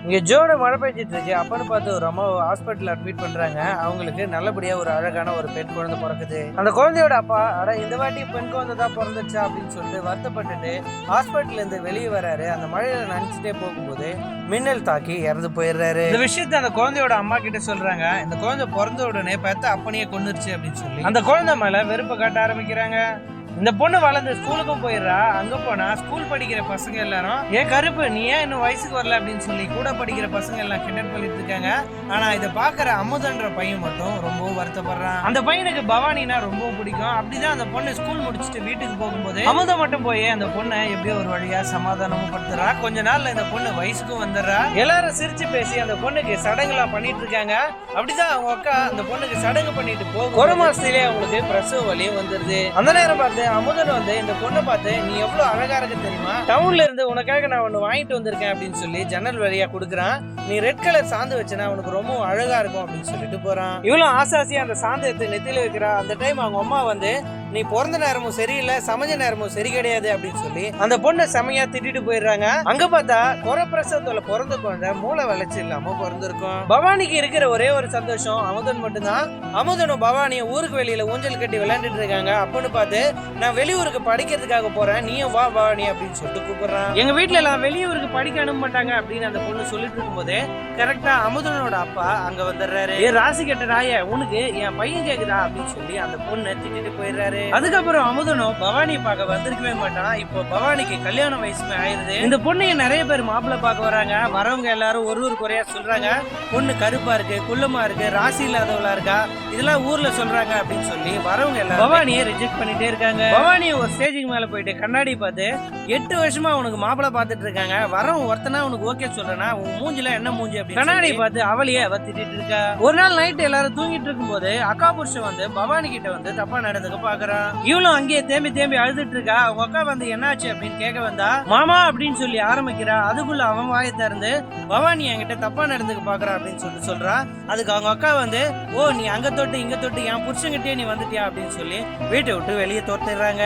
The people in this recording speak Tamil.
இங்க ஜோர மழை பெஞ்சிட்டு இருக்கு. அப்பன்னு பார்த்து ஒரு அம்மா ஹாஸ்பிட்டல் அட்மிட் பண்றாங்க. அவங்களுக்கு நல்லபடியா ஒரு அழகான ஒரு பெண் குழந்தை பிறக்குது. அந்த குழந்தையோட அப்பா இந்த வாட்டி பெண் குழந்தை தான் பிறந்துச்சா அப்படின்னு சொல்லிட்டு வருத்தப்பட்டுட்டு ஹாஸ்பிட்டல்ல இருந்து வெளியே வராரு. அந்த மழையில நனைச்சிட்டே போகும்போது மின்னல் தாக்கி இறந்து போயிடுறாரு. இந்த விஷயத்த அந்த குழந்தையோட அம்மா கிட்ட சொல்றாங்க. இந்த குழந்தை பிறந்த உடனே பார்த்து அப்பனையே கொண்டுருச்சு அப்படின்னு சொல்லி அந்த குழந்தை மேல வெறுப்பை காட்ட ஆரம்பிக்கிறாங்க. இந்த பொண்ணு வளர்ந்து ஸ்கூலுக்கும் போயிடுறா. அங்க போனா ஸ்கூல் படிக்கிற பசங்க எல்லாரும் ஏன் கருப்பு நீ ஏன் இன்னும் வயசுக்கு வரல அப்படின்னு சொல்லி கூட படிக்கிற பசங்க எல்லாம் கிண்டல் பண்ணிட்டு இருக்காங்க. ஆனா இதை பாக்குற அமுதன்ற பையன் மட்டும் ரொம்பவும் வருத்தப்படுறான். அந்த பையனுக்கு பவானினா ரொம்பவும் பிடிக்கும். அப்படிதான் அந்த பொண்ணு ஸ்கூல் முடிச்சுட்டு வீட்டுக்கு போகும்போது அமுதம் மட்டும் போய் அந்த பொண்ணை எப்படியோ ஒரு வழியா சமாதானமும் படுத்துறா. கொஞ்ச நாள்ல இந்த பொண்ணு வயசுக்கும் வந்துடுறா. எல்லாரும் சிரிச்சு பேசி அந்த பொண்ணுக்கு சடங்குலாம் பண்ணிட்டு இருக்காங்க. அப்படிதான் அவங்க அக்கா அந்த பொண்ணுக்கு சடங்கு பண்ணிட்டு போகும். ஒரு மாசத்திலேயே அவங்களுக்கு பிரசவ வலியும் வந்துருது. அந்த நேரம் பார்த்து அமுதன் இந்த பொண்ணை பார்த்து நீ எவ்வளவு அழகா இருக்கு தெரியுமா, டவுன்ல இருந்து உனக்காக நான் ஒண்ணு வாங்கிட்டு வந்திருக்கேன் அப்படின்னு சொல்லி ஜன்னல் வழியா கொடுக்குறான். நீ ரெட் கலர் சாந்து வச்சுனா உனக்கு ரொம்ப அழகா இருக்கும் அப்படின்னு சொல்லிட்டு போறான். இவ்வளவு ஆசாசியா அந்த சாந்தை எடுத்து நெத்தியில வைக்கிறா. அந்த டைம் அவங்க அம்மா நீ பிறந்த நேரமும் சரியில்லை, சமைஞ்ச நேரமும் சரி கிடையாது அப்படின்னு சொல்லி அந்த பொண்ணை செமையா திட்டிட்டு போயிடுறாங்க. அங்க பார்த்தா குறை பிரசவத்துல பிறந்த குழந்தை மூளை வளர்ச்சி இல்லாம பிறந்திருக்கும். பவானிக்கு இருக்கிற ஒரே ஒரு சந்தோஷம் அமுதன் மட்டும்தான். அமுதனும் பவானியும் ஊருக்கு வெளியில ஊஞ்சல் கட்டி விளையாண்டுட்டு இருக்காங்க. அப்பன்னு பார்த்து நான் வெளியூருக்கு படிக்கிறதுக்காக போறேன், நீயும் வா பவானி அப்படின்னு சொல்லிட்டு கூப்பிடுறான். எங்க வீட்டுல எல்லாம் வெளியூருக்கு படிக்க அனுப்ப மாட்டாங்க அப்படின்னு அந்த பொண்ணு சொல்லிட்டு இருக்கும்போது கரெக்டா அமுதனோட அப்பா அங்க வந்துடுறாரு. ராசி கெட்ட ராய உனக்கு என் பையன் கேக்குதா அப்படின்னு சொல்லி அந்த பொண்ணை திட்டிட்டு போயிடுறாரு. அதுக்கப்புறம் அமுதனும் பவானி பார்க்க வந்திருக்கவே மாட்டான். இப்போ பவானிக்கு கல்யாண வயசுமே ஆயிருது. இந்த பொண்ணைய நிறைய பேர் மாப்பிள்ளை பார்க்க வராங்க. வரவங்க எல்லாரும் ஒரு குறையா சொல்றாங்க, பொண்ணு கருப்பா இருக்கு, குள்ளமா இருக்கு, ராசி இல்லாதவளா இருக்கா, இதெல்லாம் ஊர்ல சொல்றாங்க அப்படின்னு சொல்லி வரவங்க எல்லாம் பவானியை ரிஜெக்ட் பண்ணிட்டே இருக்காங்க. பவானியை ஒரு ஸ்டேஜுக்கு மேல போயிட்டு கண்ணாடி பார்த்து 8 வருஷமா உனக்கு மாப்பிள்ளை பார்த்துட்டு இருக்காங்க, வரவங்க ஒருத்தனா உனக்கு ஓகே சொல்றேன்னா உன் மூஞ்சில என்ன மூஞ்சி அப்படின்னு கண்ணாடி பார்த்து அவளையே அவ திட்டிட்டு இருக்கா. ஒரு நாள் நைட் எல்லாரும் தூங்கிட்டு இருக்கும் போது அக்கா புருஷன் பவானி கிட்ட தப்பா நடந்துக்க பாக்குறான். இவளும் அங்கேயே தேம்பி அழுதுட்டு இருக்கா. அவங்க அக்கா என்னாச்சு அப்படின்னு கேட்க வந்தா மாமா அப்படின்னு சொல்லி ஆரம்பிக்கிறா. அதுக்குள்ள அவன் வாயை திறந்து பவானி என்கிட்ட தப்பா நடந்துக்க பாக்குறா அப்படின்னு சொல்லிட்டு சொல்றா. அதுக்கு அவங்க அக்கா ஓ நீ அங்க தொட்டு இங்க தொட்டு என் புருஷன்கிட்டே நீ வந்துட்டியா அப்படின்னு சொல்லி வீட்டை விட்டு வெளியே தோர்த்திடுறாங்க.